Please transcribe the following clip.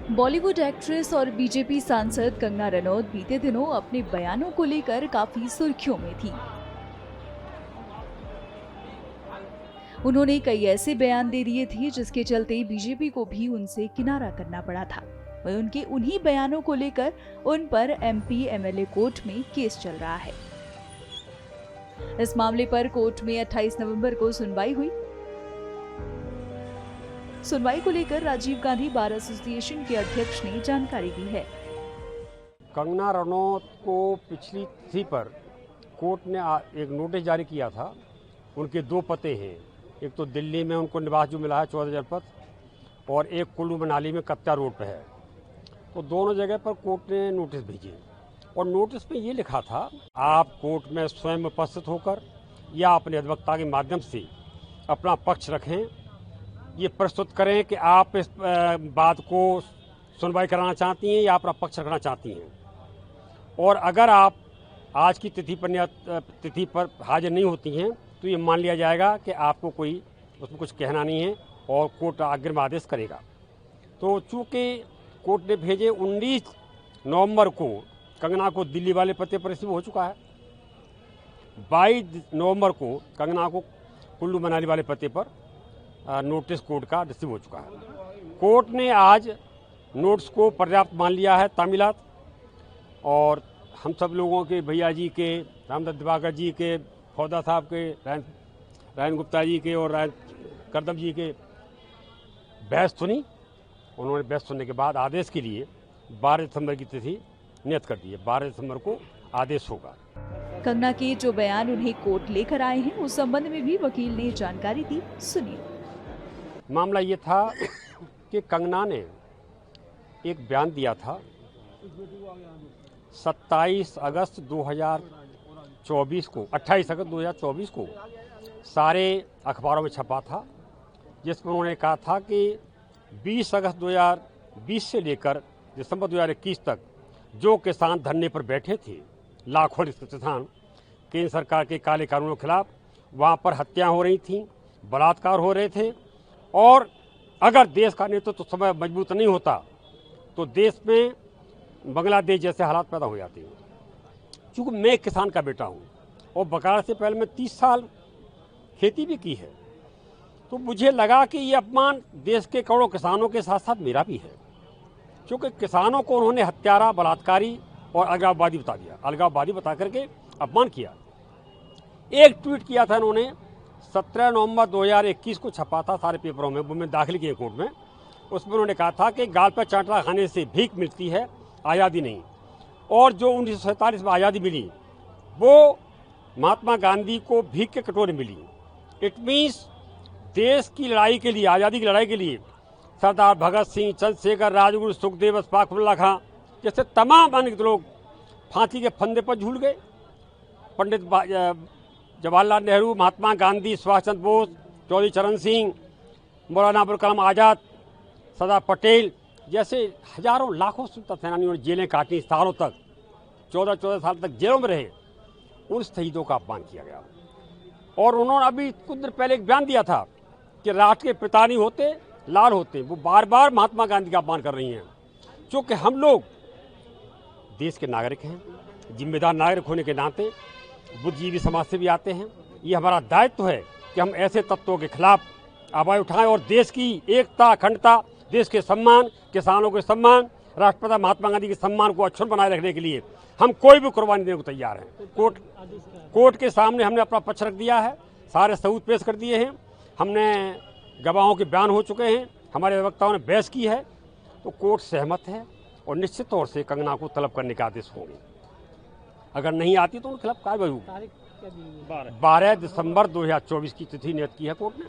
Bollywood actress और BJP सांसद कंगना रनौत बीते दिनों अपने बयानों को लेकर काफी सुर्खियों में थी। उन्होंने कई ऐसे बयान दे दिए थे जिसके चलते बीजेपी को भी उनसे किनारा करना पड़ा था। वहीं उनके उन्हीं बयानों को लेकर उन पर एमपी एमएलए कोर्ट में केस चल रहा है। इस मामले पर कोर्ट में 28 नवंबर को सुनवाई हुई। सुनवाई को लेकर राजीव गांधी बार एसोसिएशन के अध्यक्ष ने जानकारी दी है। कंगना रनौत को पिछली तिथि पर कोर्ट ने एक नोटिस जारी किया था। उनके दो पते हैं, एक तो दिल्ली में उनको निवास जो मिला है 14 जनपद, और एक कुल्लू मनाली में कत्ता रोड पे है। तो दोनों जगह पर कोर्ट ने नोटिस भेजे और नोटिस में ये लिखा था, आप कोर्ट में स्वयं उपस्थित होकर या अपने अधिवक्ता के माध्यम से अपना पक्ष रखें, ये प्रस्तुत करें कि आप इस बात को सुनवाई कराना चाहती हैं या अपना पक्ष रखना चाहती हैं। और अगर आप आज की तिथि पर हाजिर नहीं होती हैं तो ये मान लिया जाएगा कि आपको कोई उसमें कुछ कहना नहीं है और कोर्ट अग्रिम आदेश करेगा। तो चूँकि कोर्ट ने भेजे 19 नवंबर को कंगना को दिल्ली वाले पते पर रिसीव हो चुका है, 22 नवंबर को कंगना को कुल्लू मनाली वाले पते पर नोटिस कोर्ट का रिसीव हो चुका है। कोर्ट ने आज नोटिस को पर्याप्त मान लिया है तामीलात, और हम सब लोगों के, भैया जी के, रामदत्त दिवाकर जी के, फौदा साहब के, रायन गुप्ता जी के और करदम जी के बहस सुनी। उन्होंने बहस सुनने के बाद आदेश के लिए 12 दिसंबर की तिथि नियत कर दी है। 12 दिसंबर को आदेश होगा। कंगना के जो बयान उन्हें कोर्ट लेकर आए हैं उस संबंध में भी वकील ने जानकारी दी, सुनिए। मामला ये था कि कंगना ने एक बयान दिया था 27 अगस्त 2024 को, 28 अगस्त 2024 को सारे अखबारों में छपा था, जिसमें उन्होंने कहा था कि 20 अगस्त 2020 से लेकर दिसंबर 2021 तक जो किसान धरने पर बैठे थे, लाखों किसान, केंद्र सरकार के काले कानूनों के खिलाफ, वहाँ पर हत्या हो रही थी, बलात्कार हो रहे थे, और अगर देश का नेतृत्व तो समय मजबूत नहीं होता तो देश में बांग्लादेश जैसे हालात पैदा हो जाते हैं। चूँकि मैं एक किसान का बेटा हूँ और बकाया से पहले मैं 30 साल खेती भी की है, तो मुझे लगा कि ये अपमान देश के करोड़ों किसानों के साथ साथ मेरा भी है, क्योंकि किसानों को उन्होंने हत्यारा, बलात्कारी और अलगाववादी बता दिया, अलगाववादी बता करके अपमान किया। एक ट्वीट किया था इन्होंने, 17 नवंबर 2021 को छपा था सारे पेपरों में, वो मैं दाखिल किए कोर्ट में। उसमें उन्होंने कहा था कि गाल पर चांटा खाने से भीख मिलती है, आज़ादी नहीं। और जो 1947 में आज़ादी मिली वो महात्मा गांधी को भीख के कटोरे मिली। इट मीन्स देश की लड़ाई के लिए, आज़ादी की लड़ाई के लिए सरदार भगत सिंह, चंद्रशेखर, राजगुरु, सुखदेव, अशफाकुल्लाह खां जैसे तमाम अन्य लोग फांसी के फंदे पर झूल गए। पंडित जवाहरलाल नेहरू, महात्मा गांधी, सुभाष चंद्र बोस, चौधरी चरण सिंह, मौलाना अबुल कलाम आज़ाद, सरदार पटेल जैसे हजारों लाखों स्वतंत्रता सेनानियों ने जेलें काटी, सालों तक 14 साल तक जेलों में रहे। उन शहीदों का अपमान किया गया। और उन्होंने अभी कुछ दिन पहले एक बयान दिया था कि राष्ट्र के पिता नहीं होते, लाल होते। वो बार बार महात्मा गांधी का अपमान कर रही हैं। क्योंकि हम लोग देश के नागरिक हैं, जिम्मेदार नागरिक होने के नाते बुद्धिजीवी समाज से भी आते हैं। ये हमारा दायित्व है कि हम ऐसे तत्वों के खिलाफ आवाज़ उठाएं और देश की एकता, अखंडता, देश के सम्मान, किसानों के सम्मान, राष्ट्रपिता महात्मा गांधी के सम्मान को अक्षुण्ण बनाए रखने के लिए हम कोई भी कुर्बानी देने को तैयार हैं। कोर्ट के सामने हमने अपना पक्ष रख दिया है, सारे सबूत पेश कर दिए हैं, हमने गवाहों के बयान हो चुके हैं, हमारे अधिवक्ताओं ने बहस की है, तो कोर्ट सहमत है और निश्चित तौर से कंगना को तलब करने के आदेश होंगे। अगर नहीं आती तो उनके खिलाफ कार्रवाई होगी। 12 दिसंबर 2024 की तिथि नियत की है कोर्ट ने।